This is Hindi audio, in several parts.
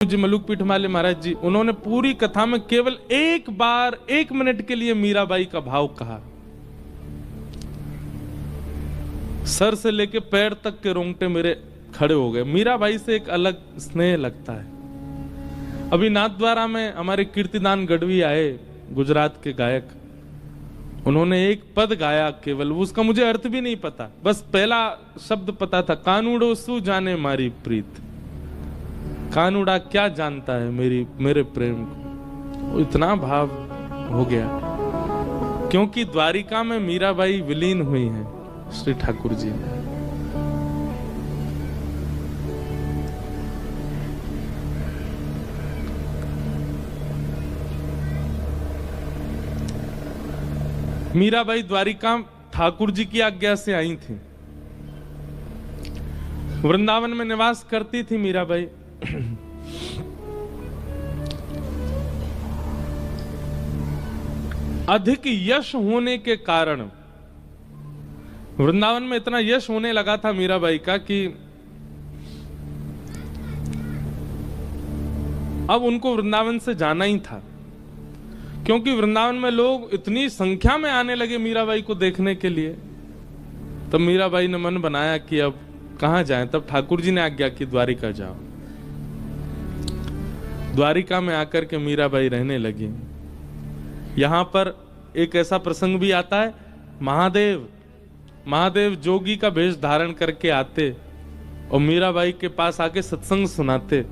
जी मलुक पीठमाले महाराज जी, उन्होंने पूरी कथा में केवल एक बार 1 मिनट के लिए मीराबाई का भाव कहा। सर से लेके पैर तक के रोंगटे मेरे खड़े हो गए। मीराबाई से एक अलग स्नेह लगता है। अभी नाथद्वारा में हमारे कीर्तिदान गढ़वी आए, गुजरात के गायक, उन्होंने एक पद गाया केवल, उसका मुझे अर्थ भी नहीं पता, बस पहला शब्द पता था, कानूड़ो सु जाने मारी प्रीत। कानूड़ा क्या जानता है मेरे प्रेम को। इतना भाव हो गया क्योंकि द्वारिका में मीराबाई विलीन हुई हैं श्री ठाकुर जी में। मीराबाई द्वारिका ठाकुर जी की आज्ञा से आई थी। वृंदावन में निवास करती थी मीराबाई। अधिक यश होने के कारण वृंदावन में इतना यश होने लगा था मीराबाई का कि अब उनको वृंदावन से जाना ही था, क्योंकि वृंदावन में लोग इतनी संख्या में आने लगे मीराबाई को देखने के लिए। तब मीराबाई ने मन बनाया कि अब कहां जाएं। तब ठाकुर जी ने आज्ञा की द्वारिका जाओ। द्वारिका में आकर के मीराबाई रहने लगी। यहां पर एक ऐसा प्रसंग भी आता है, महादेव जोगी का वेश धारण करके आते और मीराबाई के पास आके सत्संग सुनाते।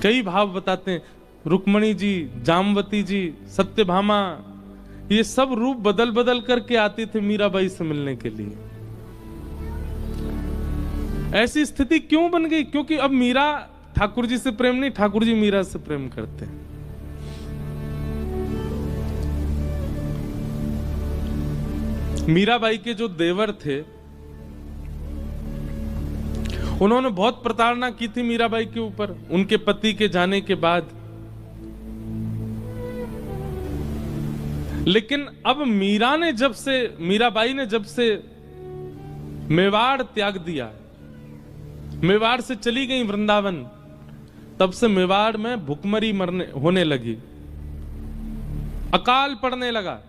कई भाव बताते हैं, रुक्मणी जी, जामवती जी, सत्यभामा, ये सब रूप बदल बदल करके आते थे मीराबाई से मिलने के लिए। ऐसी स्थिति क्यों बन गई? क्योंकि अब मीरा ठाकुर जी से प्रेम नहीं, ठाकुर जी मीरा से प्रेम करते हैं। मीराबाई के जो देवर थे, उन्होंने बहुत प्रताड़ना की थी मीराबाई के ऊपर उनके पति के जाने के बाद। लेकिन अब मीराबाई ने जब से मेवाड़ त्याग दिया, मेवाड़ से चली गई वृंदावन, तब से मेवाड़ में भुखमरी होने लगी, अकाल पड़ने लगा,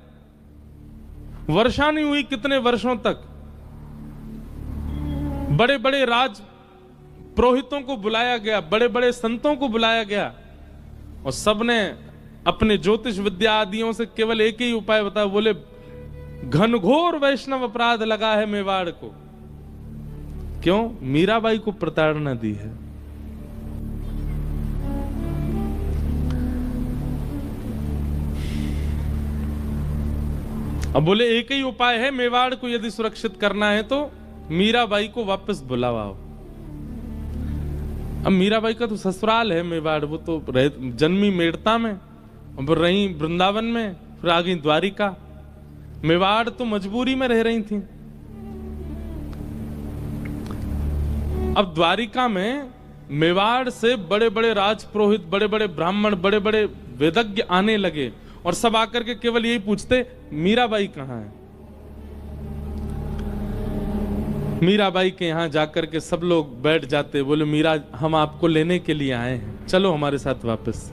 वर्षा नहीं हुई कितने वर्षों तक। बड़े बड़े राज पुरोहितों को बुलाया गया, बड़े बड़े संतों को बुलाया गया और सबने अपने ज्योतिष विद्या आदियों से केवल एक ही उपाय बताया, बोले घनघोर वैष्णव अपराध लगा है मेवाड़ को। क्यों? मीराबाई को प्रताड़ना दी है। अब बोले एक ही उपाय है, मेवाड़ को यदि सुरक्षित करना है तो मीराबाई को वापस बुलाओ। अब मीराबाई का तो ससुराल है मेवाड़, वो तो जन्मी मेड़ता में, अब रही वृंदावन में, फिर आ गई द्वारिका। मेवाड़ तो मजबूरी में रह रही थी। अब द्वारिका में मेवाड़ से बड़े बड़े राजपुरोहित, बड़े बड़े ब्राह्मण, बड़े बड़े वेदज्ञ आने लगे और सब आकर के केवल यही पूछते, मीराबाई कहां है? मीराबाई के यहां जाकर के सब लोग बैठ जाते, बोले मीरा, हम आपको लेने के लिए आए हैं, चलो हमारे साथ वापस।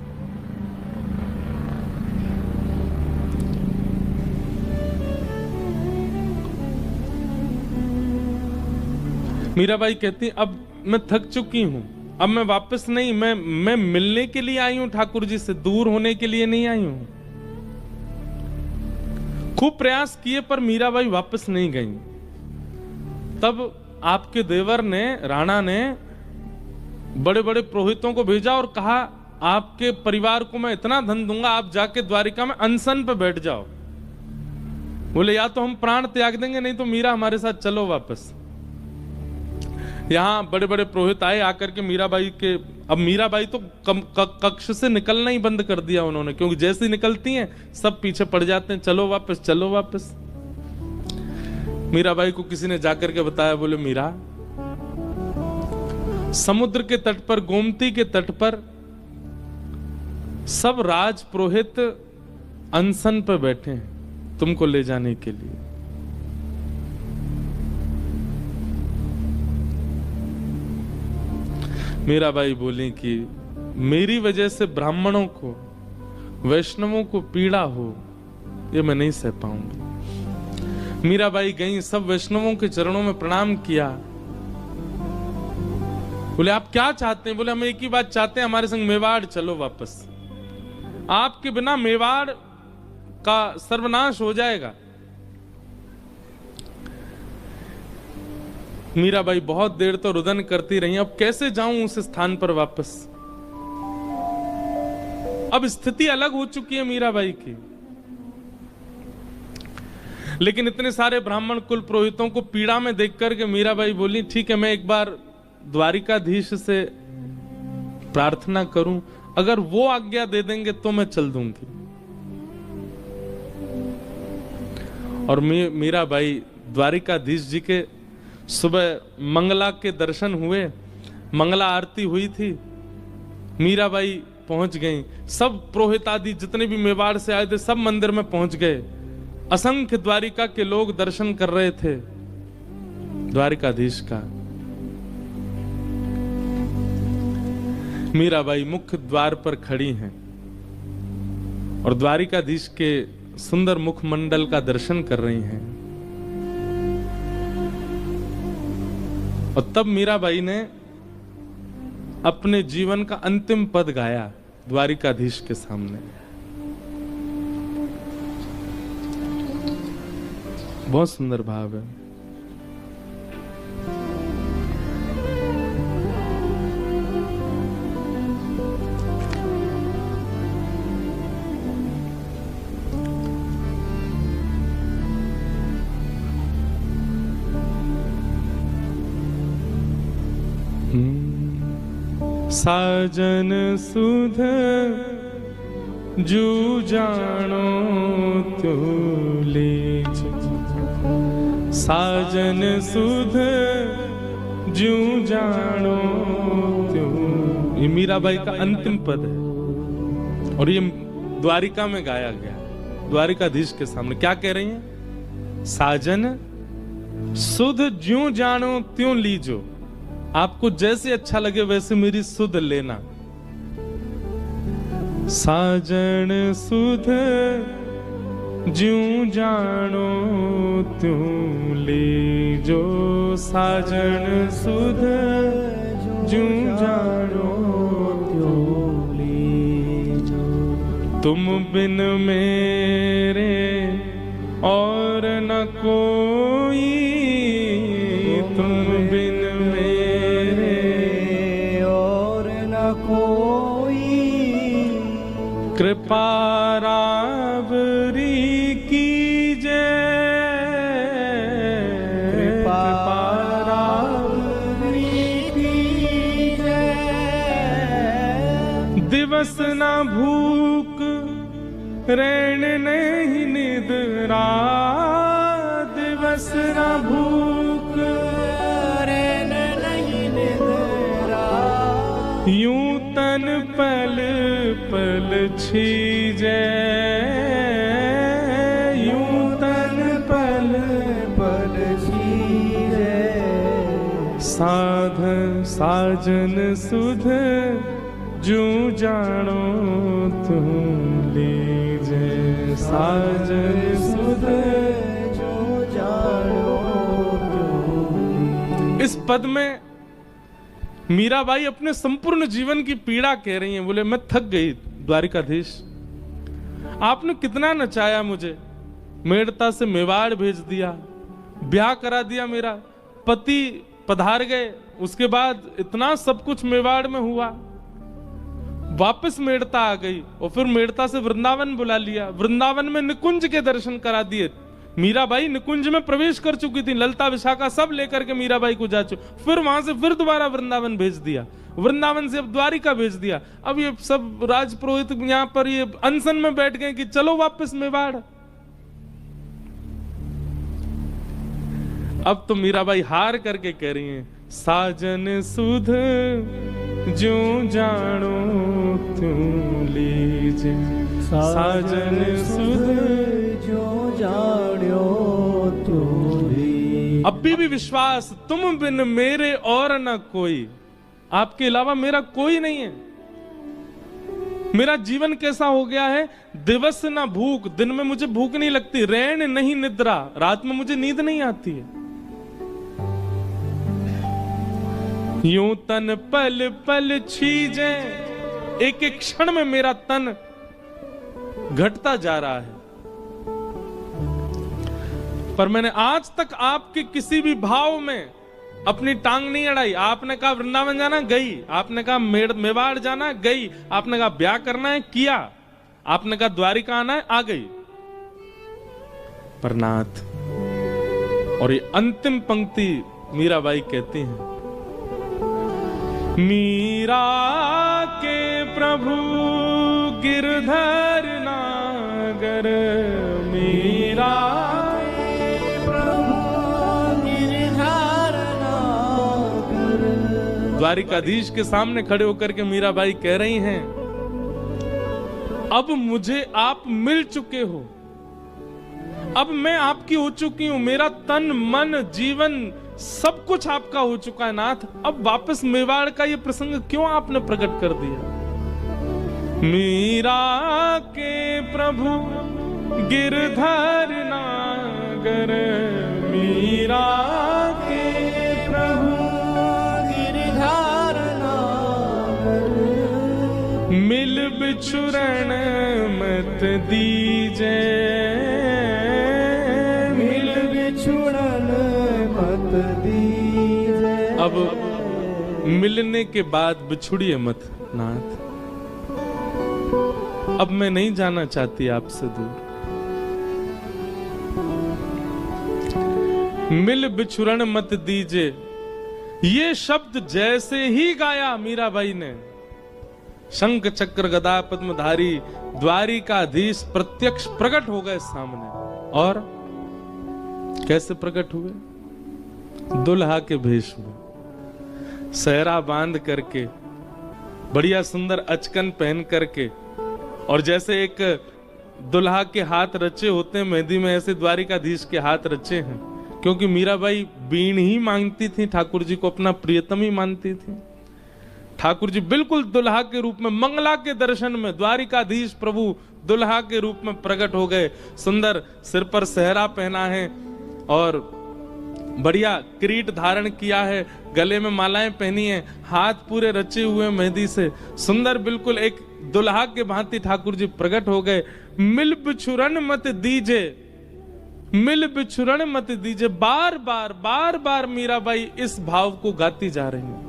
मीराबाई कहती, अब मैं थक चुकी हूं, अब मैं वापस नहीं, मैं मिलने के लिए आई हूं ठाकुर जी से, दूर होने के लिए नहीं आई हूं। खूब प्रयास किए पर मीराबाई वापस नहीं गई। तब आपके देवर ने, राणा ने, बड़े बड़े पुरोहितों को भेजा और कहा, आपके परिवार को मैं इतना धन दूंगा, आप जाके द्वारिका में अनशन पे बैठ जाओ। बोले या तो हम प्राण त्याग देंगे, नहीं तो मीरा हमारे साथ चलो वापस। यहां बड़े बड़े पुरोहित आए, आकर के मीराबाई के, अब मीराबाई तो कक्ष से निकलना ही बंद कर दिया उन्होंने, क्योंकि जैसे ही निकलती हैं सब पीछे पड़ जाते हैं, चलो वापस, चलो वापस। मीराबाई को किसी ने जाकर के बताया, बोले मीरा, समुद्र के तट पर, गोमती के तट पर सब राज पुरोहित अनशन पर बैठे हैं तुमको ले जाने के लिए। मीराबाई बोली कि मेरी वजह से ब्राह्मणों को, वैष्णवों को पीड़ा हो, ये मैं नहीं सह पाऊंगी। मीराबाई गई, सब वैष्णवों के चरणों में प्रणाम किया। बोले आप क्या चाहते हैं? बोले हम एक ही बात चाहते हैं, हमारे संग मेवाड़ चलो वापस। आपके बिना मेवाड़ का सर्वनाश हो जाएगा। मीराबाई बहुत देर तो रुदन करती रही, अब कैसे जाऊं उस स्थान पर वापस। अब स्थिति अलग हो चुकी है मीराबाई की। लेकिन इतने सारे ब्राह्मण कुल पुरोहितों को पीड़ा में देख करके मीराबाई बोली ठीक है, मैं एक बार द्वारिकाधीश से प्रार्थना करूं, अगर वो आज्ञा दे देंगे तो मैं चल दूंगी। और मीराबाई द्वारिकाधीश जी के सुबह मंगला के दर्शन हुए, मंगला आरती हुई थी, मीराबाई पहुंच गई। सब पुरोहित आदि जितने भी मेवाड़ से आए थे सब मंदिर में पहुंच गए। असंख्य द्वारिका के लोग दर्शन कर रहे थे द्वारिकाधीश का। मीराबाई मुख्य द्वार पर खड़ी हैं और द्वारिकाधीश के सुंदर मुखमंडल का दर्शन कर रही हैं। और तब मीराबाई ने अपने जीवन का अंतिम पद गाया द्वारिकाधीश के सामने। बहुत सुंदर भाव है। साजन सुध जू जानो त्यो लीज, साजन सुध जू जानो त्यो। ये मीराबाई का अंतिम पद है और ये द्वारिका में गाया गया, द्वारिकाधीश के सामने। क्या कह रही हैं? साजन सुध ज्यों जानो त्यों लीजो, आपको जैसे अच्छा लगे वैसे मेरी सुध लेना। साजन सुध ज्यों जानो त्यों लीजो, साजन सुध ज्यों जानो त्यों लीजो। तुम बिन मेरे और न कोई, तुम बिन कृपा रावरी कीजे, कृपा रावरी कीजे। दिवस न भूख रैन नहीं निद्रा, दिवस न भूख रैन नहीं निद्रा। यूं तन पल पल छीजे, यूं तन पल पल छीजे। साधन साजन सुध जूं जानो तुम लीजे, साजन सुध जूं जानो तुम। इस पद में मीराबाई अपने संपूर्ण जीवन की पीड़ा कह रही हैं। बोले मैं थक गई द्वारिकाधीश, आपने कितना नचाया मुझे, मेड़ता से मेवाड़ भेज दिया, ब्याह करा दिया, मेरा पति पधार गए, उसके बाद इतना सब कुछ मेवाड़ में हुआ, वापस मेड़ता आ गई और फिर मेड़ता से वृंदावन बुला लिया, वृंदावन में निकुंज के दर्शन करा दिए। मीराबाई निकुंज में प्रवेश कर चुकी थी, ललता विशाखा सब लेकर के मीराबाई को जा चुकी। फिर वहां से फिर दोबारा वृंदावन भेज दिया, वृंदावन से अब द्वारिका भेज दिया। अब ये सब राजपुरोहित यहाँ पर ये अनशन में बैठ गए कि चलो वापस मेवाड़। अब तो मीराबाई हार करके कह रही हैं, साजन सुध ज्यों जानो त्यों लीजे, साजन सुध ज्यों जानो त्यों लीजे। अब भी विश्वास, तुम बिन मेरे और न कोई, आपके अलावा मेरा कोई नहीं है। मेरा जीवन कैसा हो गया है, दिवस ना भूख, दिन में मुझे भूख नहीं लगती, रैन नहीं निद्रा, रात में मुझे नींद नहीं आती है। यूं तन पल पल छीजे, एक एक क्षण में मेरा तन घटता जा रहा है। पर मैंने आज तक आपके किसी भी भाव में अपनी टांग नहीं अड़ाई। आपने कहा वृंदावन जाना, गई। आपने कहा मेवाड़ जाना, गई। आपने कहा ब्याह करना है, किया। आपने कहा द्वारिका आना है, आ गई। पर नाथ, और ये अंतिम पंक्ति मीराबाई कहती हैं, मीरा के प्रभु गिरधर नागर, मीरा द्वारिकाधीश के सामने खड़े होकर के मीराबाई कह रही हैं, अब मुझे आप मिल चुके हो, अब मैं आपकी हो चुकी हूं, मेरा तन मन जीवन सब कुछ आपका हो चुका है नाथ। अब वापस मेवाड़ का ये प्रसंग क्यों आपने प्रकट कर दिया। मीरा के प्रभु गिरधर नागर, मीरा के प्रभु मिल बिछुरण मत दीजे, मिल बिछुरण मत दीजे। अब मिलने के बाद बिछुड़िए मत नाथ, अब मैं नहीं जाना चाहती आपसे दूर। मिल बिछुरण मत दीजे, ये शब्द जैसे ही गाया मीराबाई ने, शंख चक्र गदा पद्मधारी द्वारिकाधीश प्रत्यक्ष प्रकट हो गए सामने। और कैसे प्रकट हुए, दुल्हा के भेष में, सहरा बांध करके, बढ़िया सुंदर अचकन पहन करके, और जैसे एक दुल्हा के हाथ रचे होते हैं मेहंदी में, ऐसे द्वारिकाधीश के हाथ रचे हैं। क्योंकि मीराबाई बीण ही मांगती थी, ठाकुर जी को अपना प्रियतम ही मानती थी। ठाकुर जी बिल्कुल दुल्हा के रूप में, मंगला के दर्शन में द्वारिकाधीश प्रभु दुल्हा के रूप में प्रकट हो गए। सुंदर सिर पर सहरा पहना है और बढ़िया किरीट धारण किया है, गले में मालाएं पहनी है, हाथ पूरे रचे हुए मेहंदी से, सुंदर बिल्कुल एक दुल्हा के भांति ठाकुर जी प्रकट हो गए। मिल बिछुरन मत दीजे, मिल बिछुरन मत दीजे, बार बार मीराबाई इस भाव को गाती जा रही है।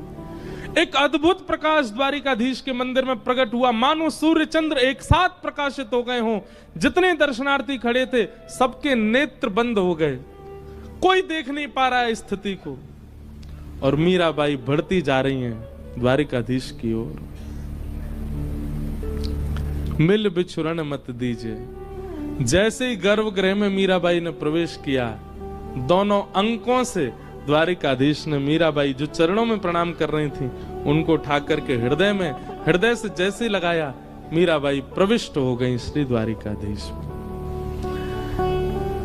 एक अद्भुत प्रकाश द्वारिकाधीश के मंदिर में प्रकट हुआ, मानो सूर्य चंद्र एक साथ प्रकाशित हो गए हों। जितने दर्शनार्थी खड़े थे सबके नेत्र बंद हो गए, कोई देख नहीं पा रहा है स्थिति को। और मीराबाई बढ़ती जा रही हैं द्वारिकाधीश की ओर। मिल बिछुरन मत दीजिए। जैसे ही गर्भगृह में मीराबाई ने प्रवेश किया, दोनों अंकों से द्वारिकाधीश ने मीराबाई जो चरणों में प्रणाम कर रही थी उनको उठा करके हृदय में, हृदय से जैसे लगाया, मीराबाई प्रविष्ट हो गई श्री द्वारिकाधीश में।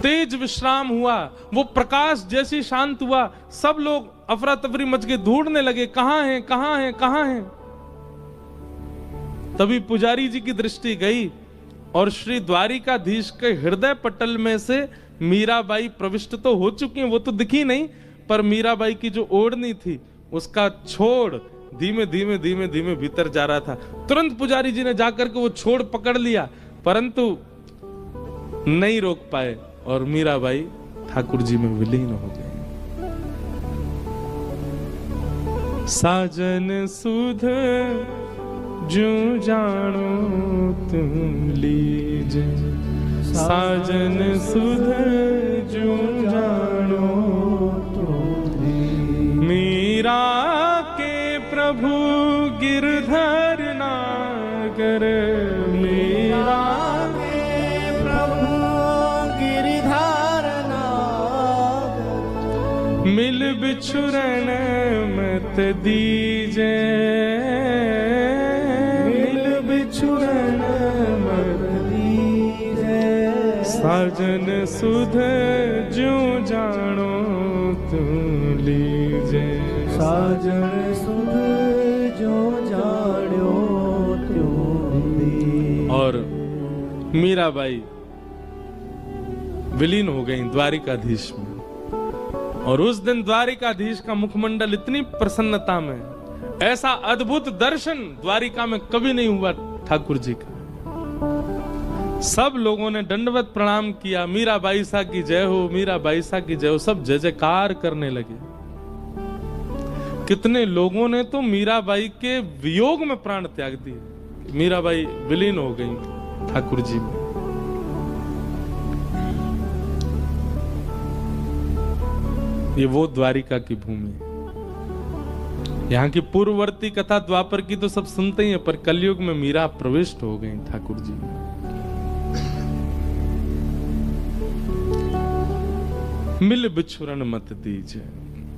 तेज विश्राम हुआ, वो प्रकाश जैसे शांत हुआ, सब लोग अफरा तफरी मच के ढूंढने लगे, कहां हैं कहां हैं कहां हैं। तभी पुजारी जी की दृष्टि गई और श्री द्वारिकाधीश के हृदय पटल में से मीराबाई प्रविष्ट तो हो चुकी हैं, वो तो दिखी नहीं, पर मीराबाई की जो ओढ़नी थी उसका छोड़ धीमे धीमे धीमे धीमे भीतर जा रहा था। तुरंत पुजारी जी ने जाकर के वो छोड़ पकड़ लिया, परंतु नहीं रोक पाए और मीराबाई ठाकुर जी में विलीन हो गई। साजन सुध जो जानो तुम लीजे, साजन सुध जो जानो तुम लीजे। मीरा के प्रभु गिरधर नागर, मीरा के प्रभु गिरधर नागर। मिल बिछुरन मत दीजे, साजन सुध जो जानो तुम लीजे, साजन सुध जो जान्यो त्यों दी। और मीराबाई विलीन हो गई द्वारिकाधीश में। और उस दिन द्वारिकाधीश का मुखमंडल इतनी प्रसन्नता में, ऐसा अद्भुत दर्शन द्वारिका में कभी नहीं हुआ ठाकुर जी का। सब लोगों ने दंडवत प्रणाम किया, मीराबाई सा की जय हो, मीराबाई सा की जय हो, सब जय जयकार करने लगे। कितने लोगों ने तो मीराबाई के वियोग में प्राण त्याग दिए। मीराबाई विलीन हो गई ठाकुर जी में। ये वो द्वारिका की भूमि। यहाँ की पूर्ववर्ती कथा द्वापर की तो सब सुनते ही हैं, पर कलयुग में मीरा प्रविष्ट हो गई ठाकुर जी में। मिल बिछुरन मत दीजिए।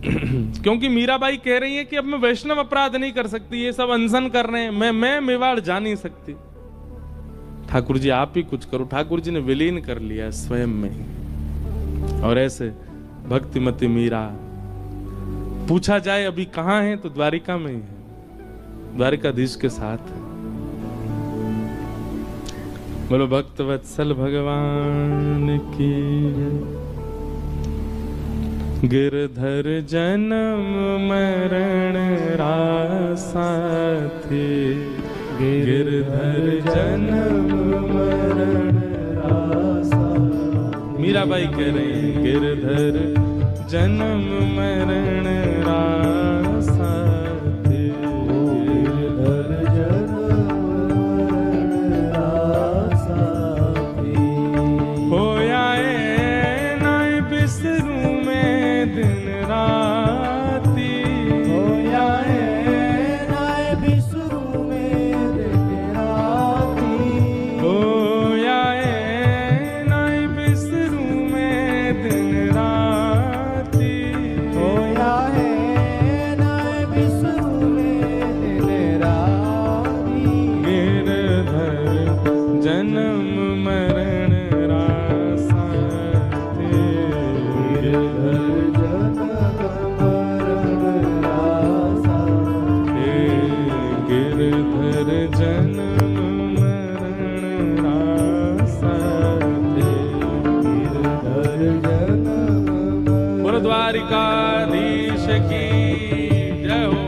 क्योंकि मीराबाई कह रही है कि अब मैं वैष्णव अपराध नहीं कर सकती, ये सब अनशन कर रहे हैं, मैं मेवाड़ जा नहीं सकती। ठाकुर जी आप ही कुछ करो। ठाकुर जी ने विलीन कर लिया स्वयं में ही। और ऐसे भक्तिमती मीरा, पूछा जाए अभी कहां है तो द्वारिका में ही है, द्वारिकाधीश के साथ है। बोलो भक्त वत्सल भगवान की। गिरधर जन्म मरण रासा थे, गिरधर जन्म मरण रासा। मीराबाई कह रही है गिरधर जन्म मरण रासा थे, गिरधर जन्म मरण रासा थे। होया नाय बिसरू में दिन राती, होया नाय बिसरू में दिन राती, होया नाय बिसरू में दिन राती, होया नाय बिसरू में दिन राती। गिरधर जन्म मरण रासा थे, गिरधर जन्म मरण रासा थे, गिरधर जन्म मरण रासा थे, गिरधर जन्म। बोलो द्वारिकाधीश की जय हो।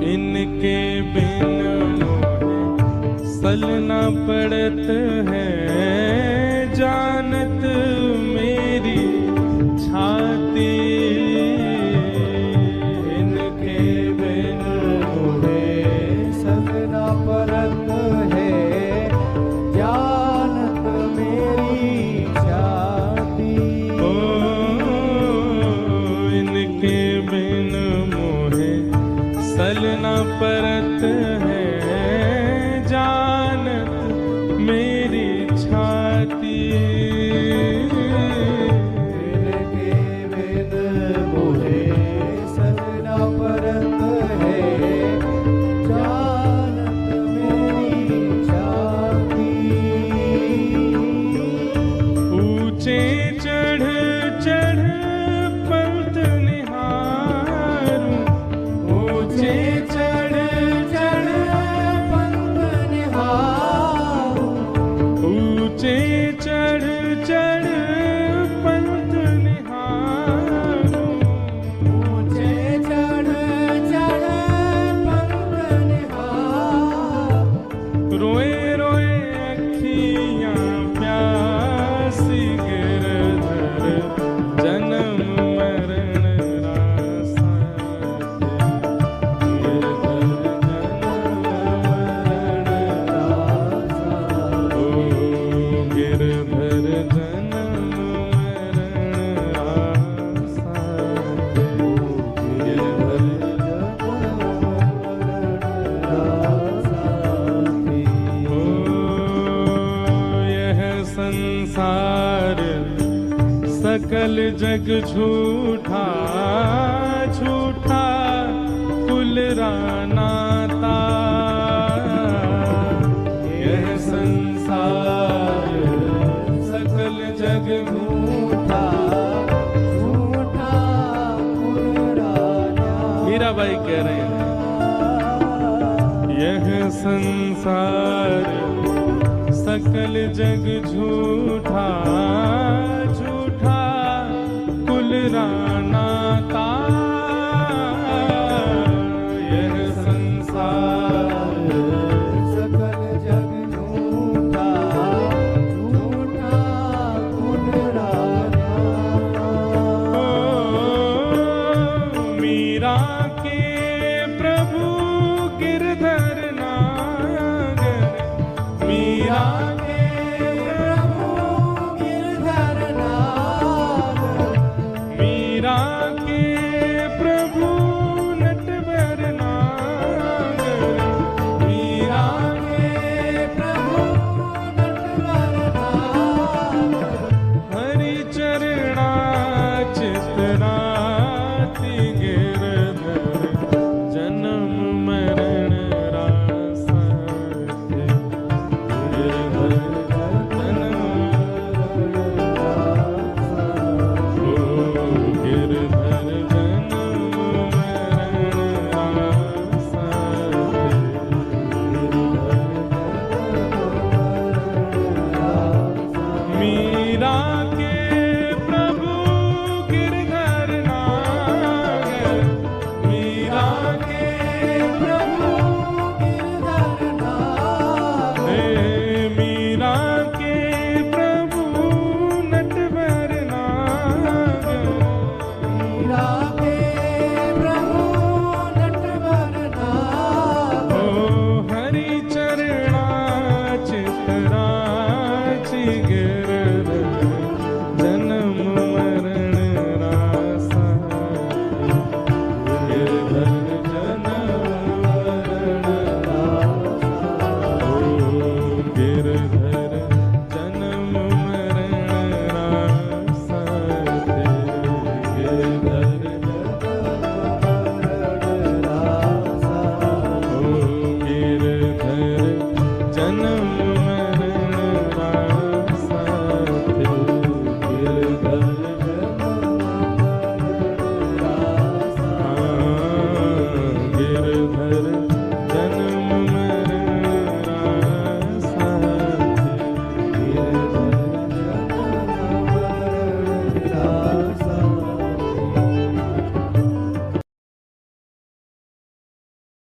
इनके बिन मोहे सल न पड़त है, जानत मेरी छाती। इनके बिन मोहे सल न पड़त है, जानत मेरी छाती। ओ इनके बिन मोहे सल न परत है, जानत मेरी छाती। इनके बिन सकल जग झूठा झूठा कुल रानाता, यह संसार सकल जग झूठा झूठा कुल रानाता। मीराबाई कह रहे हैं यह संसार सकल जग झूठा झूठा कुल रानाता, यह संसार सकल जग झूठा झूठा कुल रानाता। मीरा के प्रभु गिरधर नागर, मीरा